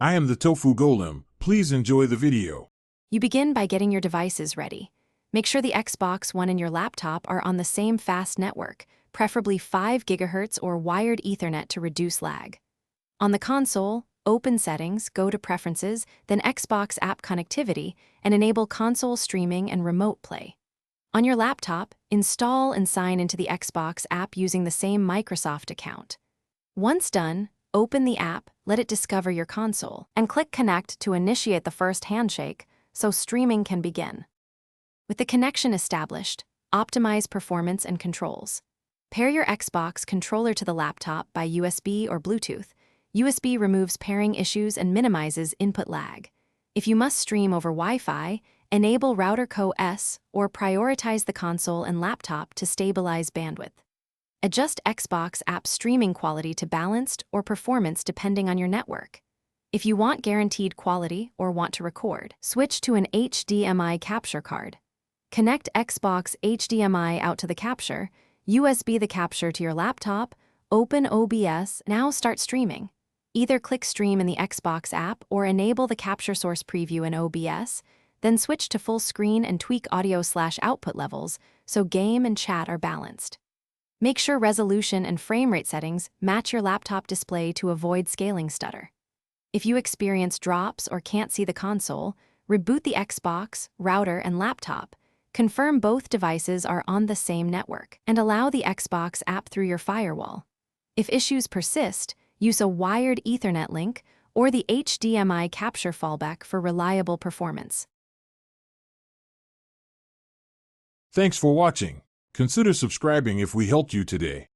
I am the Tofu Golem. Please enjoy the video. You begin by getting your devices ready. Make sure the Xbox One and your laptop are on the same fast network, preferably 5 GHz or wired Ethernet to reduce lag. On the console, open Settings, go to Preferences, then Xbox App Connectivity, and enable console streaming and remote play. On your laptop, install and sign into the Xbox app using the same Microsoft account. Once done, open the app, let it discover your console, and click Connect to initiate the first handshake so streaming can begin. With the connection established, optimize performance and controls. Pair your Xbox controller to the laptop by USB or Bluetooth. USB removes pairing issues and minimizes input lag. If you must stream over Wi-Fi, enable Router Co-S or prioritize the console and laptop to stabilize bandwidth. Adjust Xbox app streaming quality to balanced or performance depending on your network. If you want guaranteed quality or want to record, switch to an HDMI capture card. Connect Xbox HDMI out to the capture, USB the capture to your laptop, open OBS, now start streaming. Either click Stream in the Xbox app or enable the capture source preview in OBS, then switch to full screen and tweak audio/output levels so game and chat are balanced. Make sure resolution and frame rate settings match your laptop display to avoid scaling stutter. If you experience drops or can't see the console, reboot the Xbox, router, and laptop. Confirm both devices are on the same network, and allow the Xbox app through your firewall. If issues persist, use a wired Ethernet link or the HDMI capture fallback for reliable performance. Thanks for watching. Consider subscribing if we helped you today.